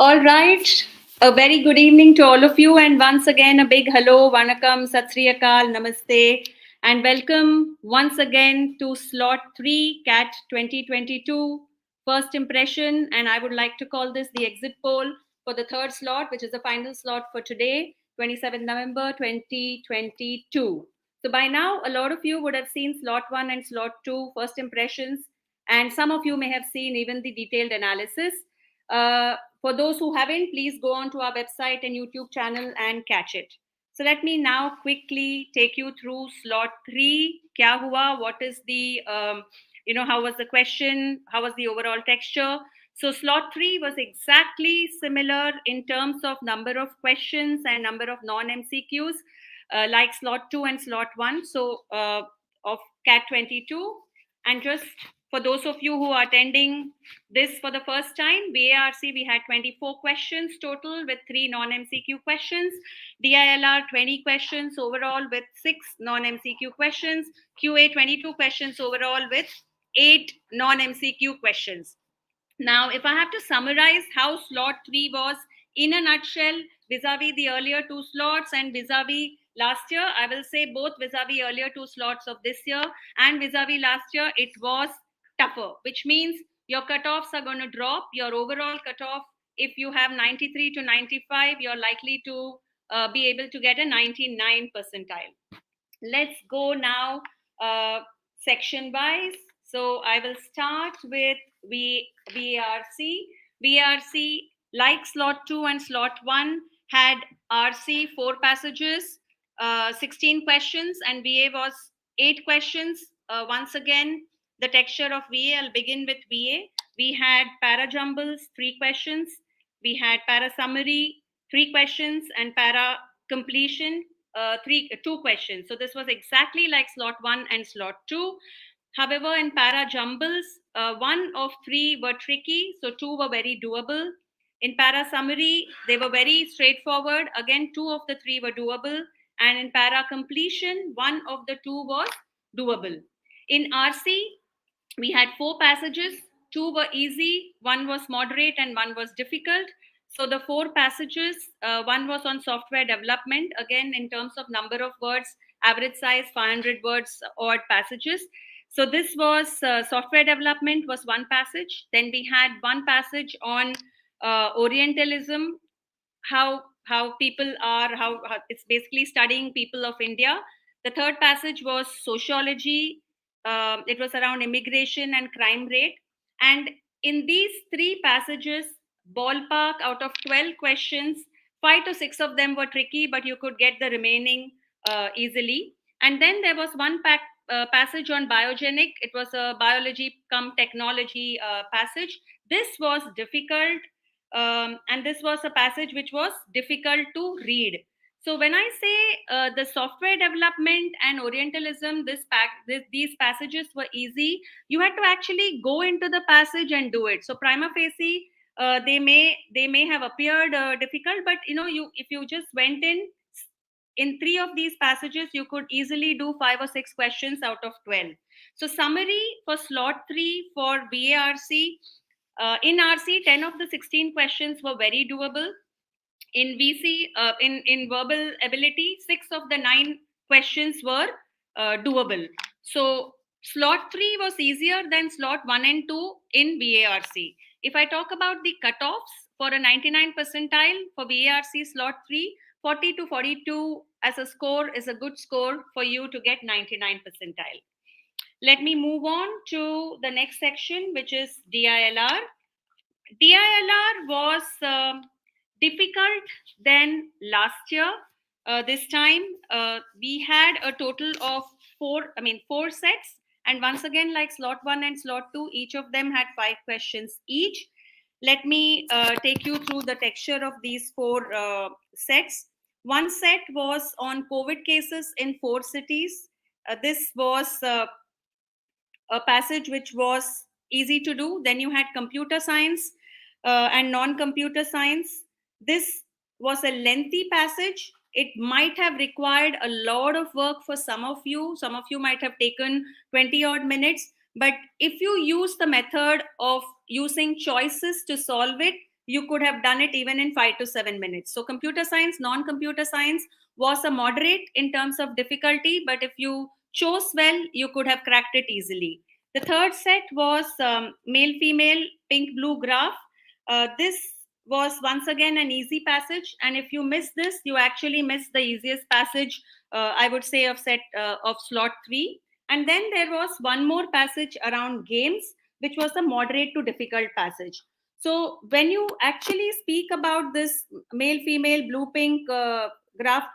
All right. A very good evening to all of you, and once again, a big hello, vanakkam, sat sri akal, namaste, and welcome once again to slot 3 CAT 2022 first impression. And I would like to call this the exit poll for the third slot, which is the final slot for today, 27th November 2022. So, by now, a lot of you would have seen slot 1 and slot 2 first impressions, and some of you may have seen even the detailed analysis. For those who haven't, please go on to our website and YouTube channel and catch it. So let me now quickly take you through slot 3. Kya hua? What is the, how was the question? How was the overall texture? So slot 3 was exactly similar in terms of number of questions and number of non-MCQs, like slot 2 and slot 1. So of CAT 22. And just for those of you who are attending this for the first time, BARC, we had 24 questions total with 3 non-MCQ questions. DILR, 20 questions overall with 6 non-MCQ questions. QA, 22 questions overall with 8 non-MCQ questions. Now, if I have to summarize how slot 3 was in a nutshell, vis-a-vis the earlier 2 slots and vis-a-vis last year, I will say both vis-a-vis earlier 2 slots of this year and vis-a-vis last year, it was tougher, which means your cutoffs are going to drop. Your overall cutoff, if you have 93 to 95, you're likely to be able to get a 99 percentile. Let's go now section wise. So I will start with VARC. VARC, like slot 2 and slot 1, had RC 4 passages, 16 questions, and VA was 8 questions. Once again, the texture of VA, I'll begin with VA. We had para jumbles, 3 questions. We had para summary, 3 questions, and para completion, 2 questions. So this was exactly like slot 1 and slot 2. However, in para jumbles, 1 of 3 were tricky, so 2 were very doable. In para summary, they were very straightforward. Again, 2 of the 3 were doable. And in para completion, 1 of the 2 was doable. In RC, we had 4 passages. 2 were easy, 1 was moderate, and 1 was difficult. So the 4 passages, 1 was on software development. Again, in terms of number of words, average size 500 words odd passages. So this was software development was 1 passage. Then we had 1 passage on Orientalism, how people are, how it's basically studying people of India. The third passage was sociology. It was around immigration and crime rate. And in these 3 passages, ballpark out of 12 questions, 5 to 6 of them were tricky, but you could get the remaining easily. And then there was 1 passage on biogenic. It was a biology cum technology passage. This was difficult, and this was a passage which was difficult to read. So when I say the software development and Orientalism, these passages were easy. You had to actually go into the passage and do it. So prima facie, they may have appeared difficult, but if you just went in 3 of these passages, you could easily do 5 or 6 questions out of 12. So summary for slot 3 for VARC. In RC, 10 of the 16 questions were very doable. In VC, in verbal ability, 6 of the 9 questions were doable. So slot 3 was easier than slot 1 and 2 in VARC. If I talk about the cutoffs for a 99 percentile for VARC slot 3, 40 to 42 as a score is a good score for you to get 99 percentile. Let me move on to the next section, which is DILR. DILR was difficult than last year. This time we had a total of 4 sets. And once again, like slot 1 and slot 2, each of them had 5 questions each. Let me take you through the texture of these 4 sets. 1 set was on COVID cases in 4 cities. This was a passage which was easy to do. Then you had computer science and non-computer science. This was a lengthy passage. It might have required a lot of work for some of you. Some of you might have taken 20 odd minutes. But if you use the method of using choices to solve it, you could have done it even in 5 to 7 minutes. So computer science, non-computer science was a moderate in terms of difficulty, but if you chose well, you could have cracked it easily. The third set was male female pink blue graph. This was once again an easy passage, and if you miss this, you actually miss the easiest passage, I would say, of slot 3. And then there was one more passage around games, which was a moderate to difficult passage. So when you actually speak about this male female blue pink graph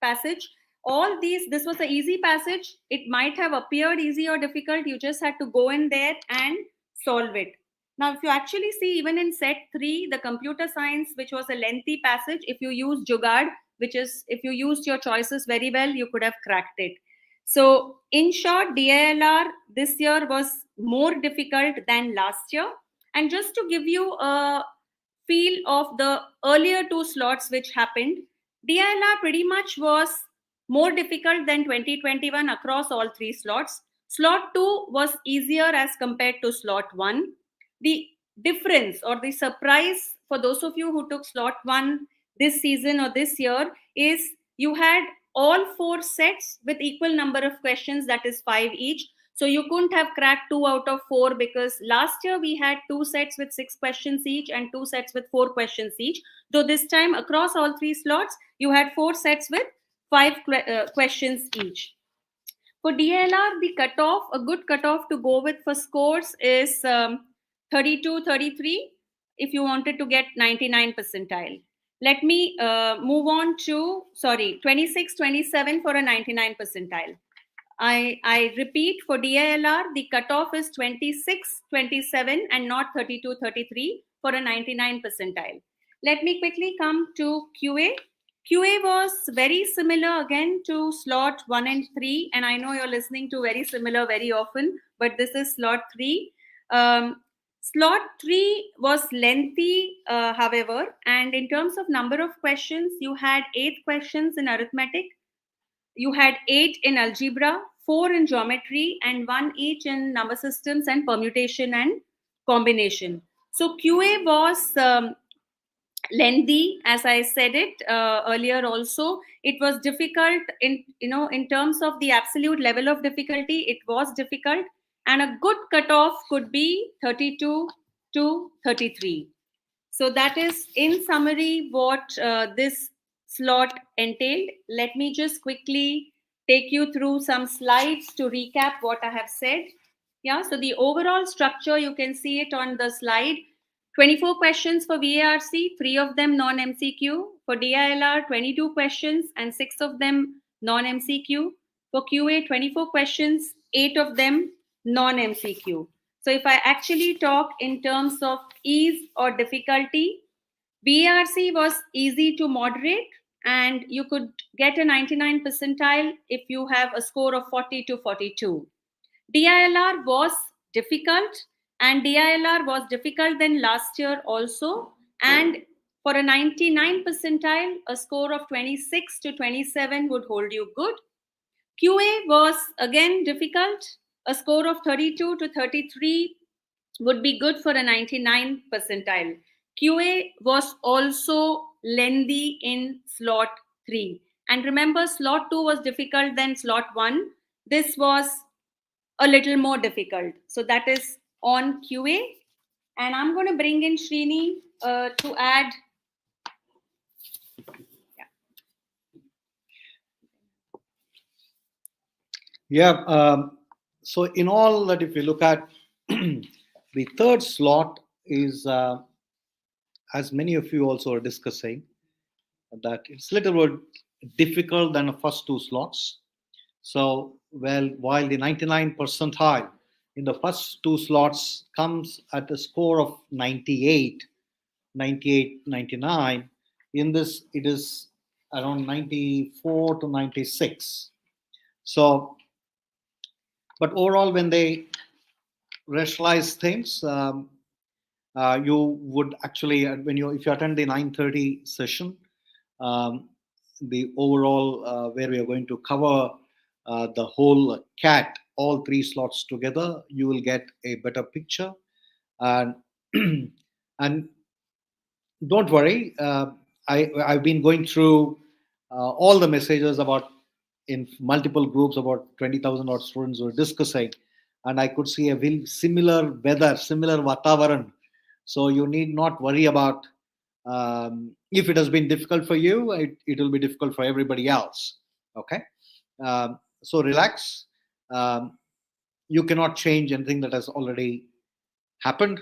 passage, all these, this was an easy passage. It might have appeared easy or difficult, you just had to go in there and solve it. Now, if you actually see, even in set 3, the computer science, which was a lengthy passage, if you use Jugaad, which is, if you used your choices very well, you could have cracked it. So in short, DILR this year was more difficult than last year. And just to give you a feel of the earlier 2 slots which happened, DILR pretty much was more difficult than 2021 across all 3 slots. Slot 2 was easier as compared to slot 1. The difference or the surprise for those of you who took slot 1 this season or this year is you had all 4 sets with equal number of questions, that is 5 each. So you couldn't have cracked 2 out of 4, because last year we had 2 sets with 6 questions each and 2 sets with 4 questions each. Though this time across all 3 slots, you had 4 sets with 5 questions each. For DLR, the cutoff, a good cutoff to go with for scores is 32, 33 if you wanted to get 99 percentile. Let me move on to, 26, 27 for a 99 percentile. I repeat, for DILR, the cutoff is 26, 27 and not 32, 33 for a 99 percentile. Let me quickly come to QA. QA was very similar again to slot 1 and 3. And I know you're listening to very similar very often, but this is slot 3. Slot 3 was lengthy, however, and in terms of number of questions, you had 8 questions in arithmetic, you had 8 in algebra, 4 in geometry, and 1 each in number systems and permutation and combination. So QA was lengthy, as I said it earlier also. It was difficult in terms of the absolute level of difficulty. It was difficult, and a good cutoff could be 32 to 33. So that is in summary what this slot entailed. Let me just quickly take you through some slides to recap what I have said. Yeah, so the overall structure, you can see it on the slide. 24 questions for VARC, 3 of them non-MCQ. For DILR, 22 questions and 6 of them non-MCQ. For QA, 24 questions, 8 of them non-MCQ. So if I actually talk in terms of ease or difficulty, VARC was easy to moderate, and you could get a 99 percentile if you have a score of 40 to 42. DILR was difficult, and DILR was difficult than last year also. And for a 99 percentile, a score of 26 to 27 would hold you good. QA was again difficult. A score of 32 to 33 would be good for a 99 percentile. QA was also lengthy in slot 3. And remember, slot 2 was difficult than slot 1. This was a little more difficult. So that is on QA. And I'm going to bring in Srini to add. So in all that, if you look at the third slot is, as many of you also are discussing, that it's a little bit difficult than the first 2 slots. So, while the 99 percentile in the first 2 slots comes at a score of 98, 99, in this it is around 94 to 96. So, but overall, when they rationalize things, you would actually, if you attend the 9:30 session, the overall where we are going to cover the whole CAT, all 3 slots together, you will get a better picture. And and don't worry. I've been going through all the messages about in multiple groups about 20,000 odd students were discussing, and I could see a very similar weather, similar Vatavaran. So you need not worry about if it has been difficult for you, it will be difficult for everybody else. Okay, so relax. Um, you cannot change anything that has already happened.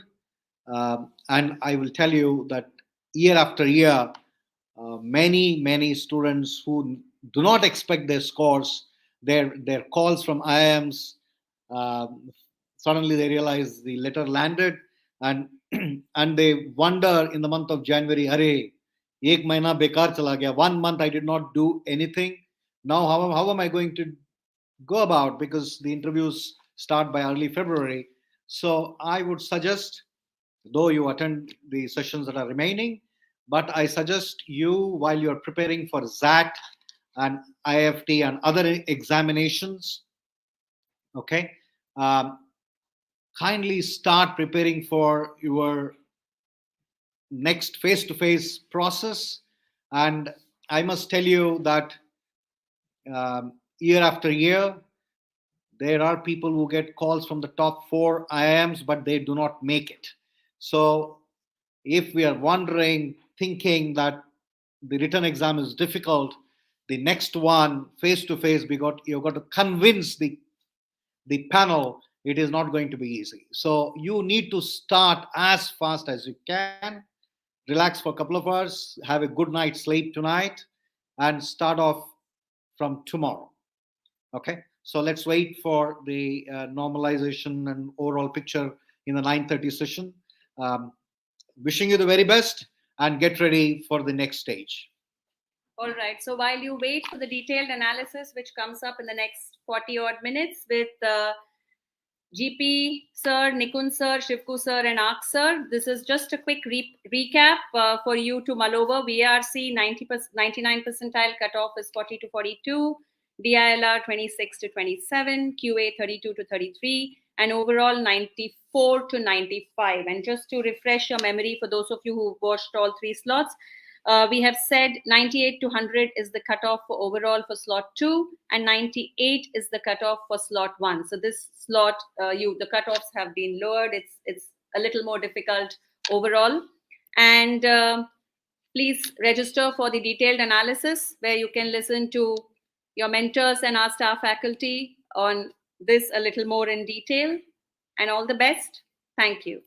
And I will tell you that year after year, many students who do not expect their scores, their calls from IIMs, suddenly they realize the letter landed, and and they wonder in the month of January, "Arey, ek mahina bekar chala gaya. 1 month I did not do anything. Now how am I going to go about, because the interviews start by early February?" So I would suggest, though you attend the sessions that are remaining, but I suggest you, while you're preparing for ZAT and IFT and other examinations, okay, um, kindly start preparing for your next face-to-face process. And I must tell you that year after year, there are people who get calls from the top four IIMs, but they do not make it. So if we are wondering, thinking that the written exam is difficult, the next one, face to face, you've got to convince the panel it is not going to be easy. So you need to start as fast as you can. Relax for a couple of hours, have a good night's sleep tonight, and start off from tomorrow. Okay, so let's wait for the normalization and overall picture in the 9:30 session. Um, Wishing you the very best, and get ready for the next stage. All right. So while you wait for the detailed analysis, which comes up in the next 40 odd minutes with GP sir, Nikun sir, Shivku sir, and Ark sir, this is just a quick recap for you to mull over. VRC 99 percentile cutoff is 40 to 42, DILR 26 to 27, QA 32 to 33, and overall 94 to 95. And just to refresh your memory for those of you who watched all three slots, we have said 98 to 100 is the cutoff for overall for slot 2, and 98 is the cutoff for slot 1. So this slot, the cutoffs have been lowered. It's a little more difficult overall. And please register for the detailed analysis, where you can listen to your mentors and our staff faculty on this a little more in detail. And all the best. Thank you.